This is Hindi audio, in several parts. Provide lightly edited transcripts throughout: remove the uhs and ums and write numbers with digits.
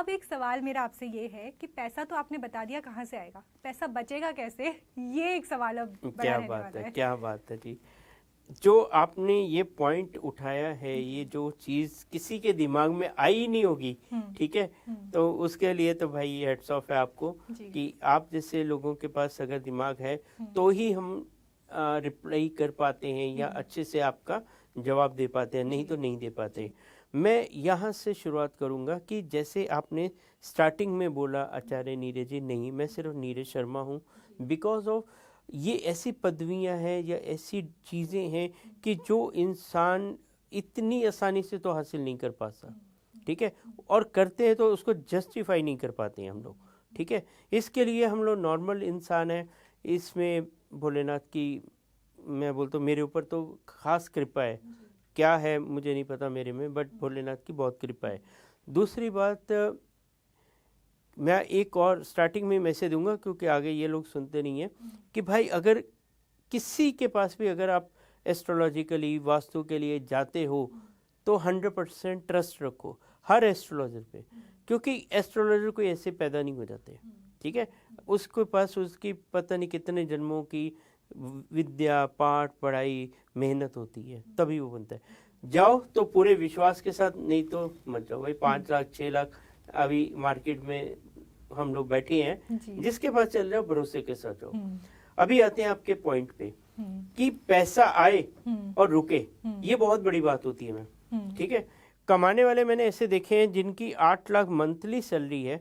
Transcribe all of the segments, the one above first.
अब एक सवाल मेरा आपसे ये है कि पैसा तो आपने बता दिया कहाँ से आएगा, पैसा बचेगा कैसे, ये एक सवाल अब बड़ा क्या रहने बात वाला है, है। क्या बात है जी। जो आपने ये पॉइंट उठाया है, ये जो चीज़ किसी के दिमाग में आई ही नहीं होगी, ठीक है, तो उसके लिए तो भाई हेड्स ऑफ है आपको जी। कि आप जैसे लोगों के पास अगर दिमाग है तो ही हम रिप्लाई कर पाते हैं या अच्छे से आपका जवाब दे पाते हैं, नहीं तो नहीं दे पाते। मैं यहाँ से शुरुआत करूँगा कि जैसे आपने स्टार्टिंग में बोला आचार्य नीरज जी, नहीं मैं सिर्फ नीरज शर्मा हूँ, बिकॉज ऑफ ये ऐसी पदवियां हैं या ऐसी चीज़ें हैं कि जो इंसान इतनी आसानी से तो हासिल नहीं कर पाता, ठीक है, और करते हैं तो उसको जस्टिफाई नहीं कर पाते हैं हम लोग, ठीक है। इसके लिए हम लोग नॉर्मल इंसान हैं। इसमें भोलेनाथ की मैं बोलता हूँ मेरे ऊपर तो खास कृपा है, क्या है मुझे नहीं पता मेरे में, बट भोलेनाथ की बहुत कृपा है। दूसरी बात, मैं एक और स्टार्टिंग में मैसेज दूंगा क्योंकि आगे ये लोग सुनते नहीं हैं कि भाई अगर किसी के पास भी अगर आप एस्ट्रोलॉजिकली वास्तु के लिए जाते हो तो 100% ट्रस्ट रखो हर एस्ट्रोलॉजर पे, क्योंकि एस्ट्रोलॉजर कोई ऐसे पैदा नहीं हो जाते, ठीक है। उसके पास उसकी पता नहीं कितने जन्मों की विद्या पाठ पढ़ाई मेहनत होती है तभी वो बनता है। जाओ तो पूरे विश्वास के साथ, नहीं तो मत जाओ भाई। 5 लाख 6 लाख अभी मार्केट में हम लोग बैठे हैं, जिसके पास चल रहे हो भरोसे के साथ जाओ। अभी आते हैं आपके पॉइंट पे कि पैसा आए और रुके, ये बहुत बड़ी बात होती है मैम, ठीक है। कमाने वाले मैंने ऐसे देखे हैं जिनकी 8 लाख मंथली सैलरी है,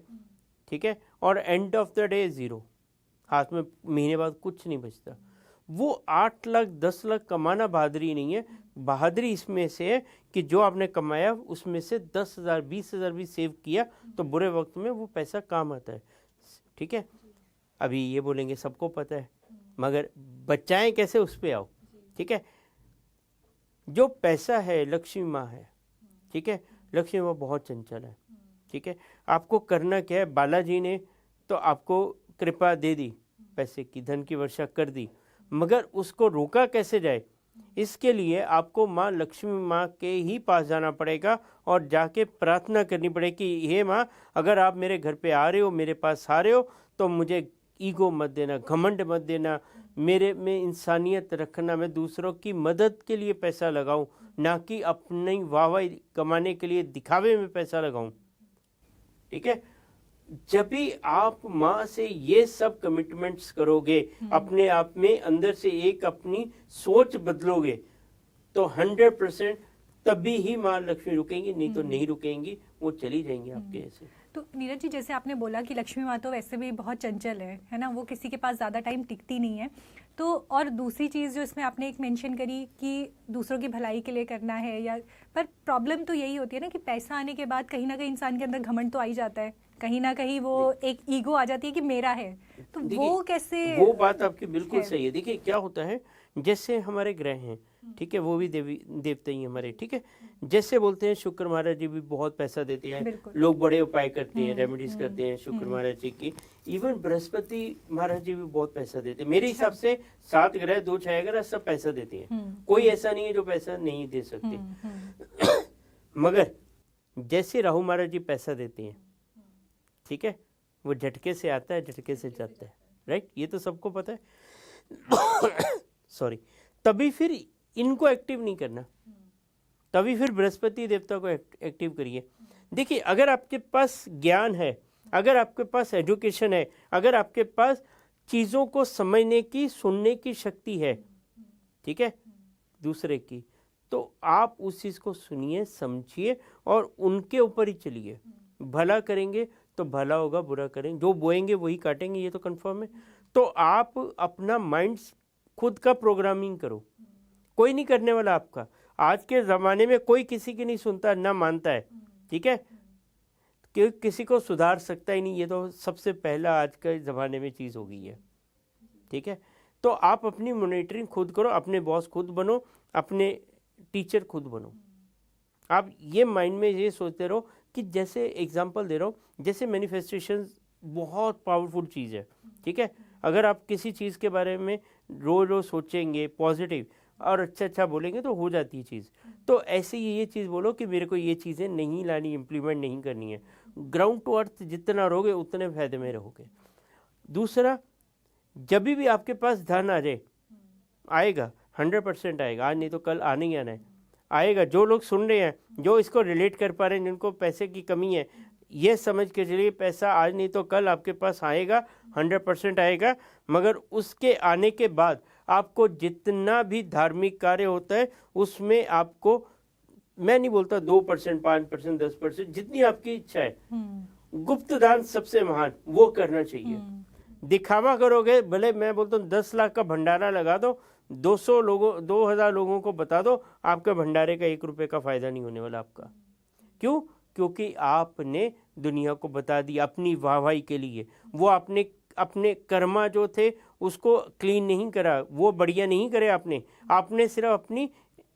ठीक है, और एंड ऑफ द डे 0, हाथ में महीने बाद कुछ नहीं बचता। वो 8 लाख 10 लाख कमाना बहादुरी नहीं है, बहादुरी इसमें से है कि जो आपने कमाया उसमें से 10,000 20,000 भी सेव किया तो बुरे वक्त में वो पैसा काम आता है, ठीक है। अभी ये बोलेंगे सबको पता है, मगर बचाएं कैसे उस पे आओ, ठीक है। जो पैसा है लक्ष्मी माँ है, ठीक है, लक्ष्मी माँ बहुत चंचल है, ठीक है। आपको करना क्या है, बालाजी ने तो आपको कृपा दे दी, पैसे की धन की वर्षा कर दी, मगर उसको रोका कैसे जाए, इसके लिए आपको माँ लक्ष्मी माँ के ही पास जाना पड़ेगा और जाके प्रार्थना करनी पड़ेगी कि हे माँ अगर आप मेरे घर पे आ रहे हो, मेरे पास आ रहे हो तो मुझे ईगो मत देना, घमंड मत देना, मेरे में इंसानियत रखना, मैं दूसरों की मदद के लिए पैसा लगाऊं, ना कि अपनी वाहवाही कमाने के लिए दिखावे में पैसा लगाऊं, ठीक है। जब भी आप माँ से ये सब कमिटमेंट्स करोगे, अपने आप में अंदर से एक अपनी सोच बदलोगे तो 100% तभी ही माँ लक्ष्मी रुकेंगी, नहीं तो नहीं रुकेंगी, वो चली जाएंगी आपके ऐसे। तो नीरज जी जैसे आपने बोला कि लक्ष्मी माँ तो वैसे भी बहुत चंचल है ना, वो किसी के पास ज़्यादा टाइम टिकती नहीं है। तो और दूसरी चीज़ जो इसमें आपने एक मेंशन करी कि दूसरों की भलाई के लिए करना है, या पर प्रॉब्लम तो यही होती है ना कि पैसा आने के बाद कहीं ना कहीं इंसान के अंदर घमंड तो आ ही जाता है, कहीं ना कहीं वो एक ईगो आ जाती है कि मेरा है, तो वो कैसे। वो बात आपकी बिल्कुल सही है। देखिए क्या होता है, जैसे हमारे ग्रह हैं, ठीक है, वो भी देवी देवते ही हमारे, ठीक है। जैसे बोलते हैं शुक्र महाराज जी भी बहुत पैसा देते हैं, लोग बड़े उपाय करते हैं, रेमेडीज करते हैं शुक्र महाराज जी की। इवन बृहस्पति महाराज जी भी बहुत पैसा देते हैं। मेरे हिसाब से 7 ग्रह 2 6 ग्रह सब पैसा देते हैं, कोई ऐसा नहीं है जो पैसा नहीं दे सकते। मगर जैसे राहु महाराज जी पैसा देते हैं, ठीक है, वो झटके से आता है झटके से जाता है, राइट, ये तो सबको पता है। सॉरी, तभी फिर इनको एक्टिव नहीं करना, तभी फिर बृहस्पति देवता को एक्टिव करिए। देखिए अगर आपके पास ज्ञान है, अगर आपके पास एजुकेशन है, अगर आपके पास चीज़ों को समझने की सुनने की शक्ति है, ठीक है, दूसरे की, तो आप उस चीज़ को सुनिए समझिए और उनके ऊपर ही चलिए। भला करेंगे तो भला होगा, बुरा करेंगे जो बोएंगे वही काटेंगे, ये तो कंफर्म है। तो आप अपना माइंड खुद का प्रोग्रामिंग करो, कोई नहीं करने वाला आपका। आज के ज़माने में कोई किसी की नहीं सुनता ना मानता है, ठीक है, कि किसी को सुधार सकता ही नहीं, ये तो सबसे पहला आज के ज़माने में चीज़ हो गई है, ठीक है। तो आप अपनी मॉनिटरिंग खुद करो, अपने बॉस खुद बनो, अपने टीचर खुद बनो। आप ये माइंड में ये सोचते रहो कि जैसे एग्जांपल दे रहा हूँ, जैसे मैनिफेस्टेशन बहुत पावरफुल चीज़ है, ठीक है। अगर आप किसी चीज़ के बारे में रोज रोज सोचेंगे पॉजिटिव और अच्छा बोलेंगे तो हो जाती है चीज़। तो ऐसे ही ये चीज़ बोलो कि मेरे को ये चीज़ें नहीं लानी, इम्प्लीमेंट नहीं करनी है, ग्राउंड टू अर्थ जितना रहोगे उतने फायदे में रहोगे। दूसरा, जब भी आपके पास धन आ जाए, आएगा 100% आएगा, आज नहीं तो कल आने ही आना है, आएगा। जो लोग सुन रहे हैं, जो इसको रिलेट कर पा रहे हैं, जिनको पैसे की कमी है, ये समझ के चलिए पैसा आज नहीं तो कल आपके पास आएगा, 100% आएगा। मगर उसके आने के बाद आपको जितना भी धार्मिक कार्य होता है उसमें आपको, मैं नहीं बोलता 2%, 5%, 10%, जितनी आपकी इच्छा है, गुप्त दान सबसे महान, वो करना चाहिए। दिखावा करोगे, भले मैं बोलता हूँ 10 लाख का भंडारा लगा दो, 2000 लोगों को बता दो, आपके भंडारे का 1 रुपए का फायदा नहीं होने वाला आपका। क्यों? क्योंकि आपने दुनिया को बता दिया अपनी वाहवाही के लिए। वो आपने अपने कर्मा जो थे उसको क्लीन नहीं करा, वो बढ़िया नहीं करे आपने सिर्फ अपनी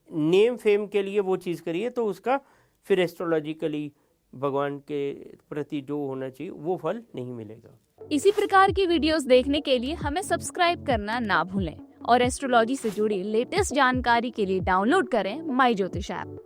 नेम फेम के लिए वो चीज़ करी है, तो उसका फिर एस्ट्रोलॉजिकली भगवान के प्रति जो होना चाहिए वो फल नहीं मिलेगा। इसी प्रकार की वीडियोस देखने के लिए हमें सब्सक्राइब करना ना भूलें और एस्ट्रोलॉजी से जुड़ी लेटेस्ट जानकारी के लिए डाउनलोड करें माई ज्योतिष ऐप।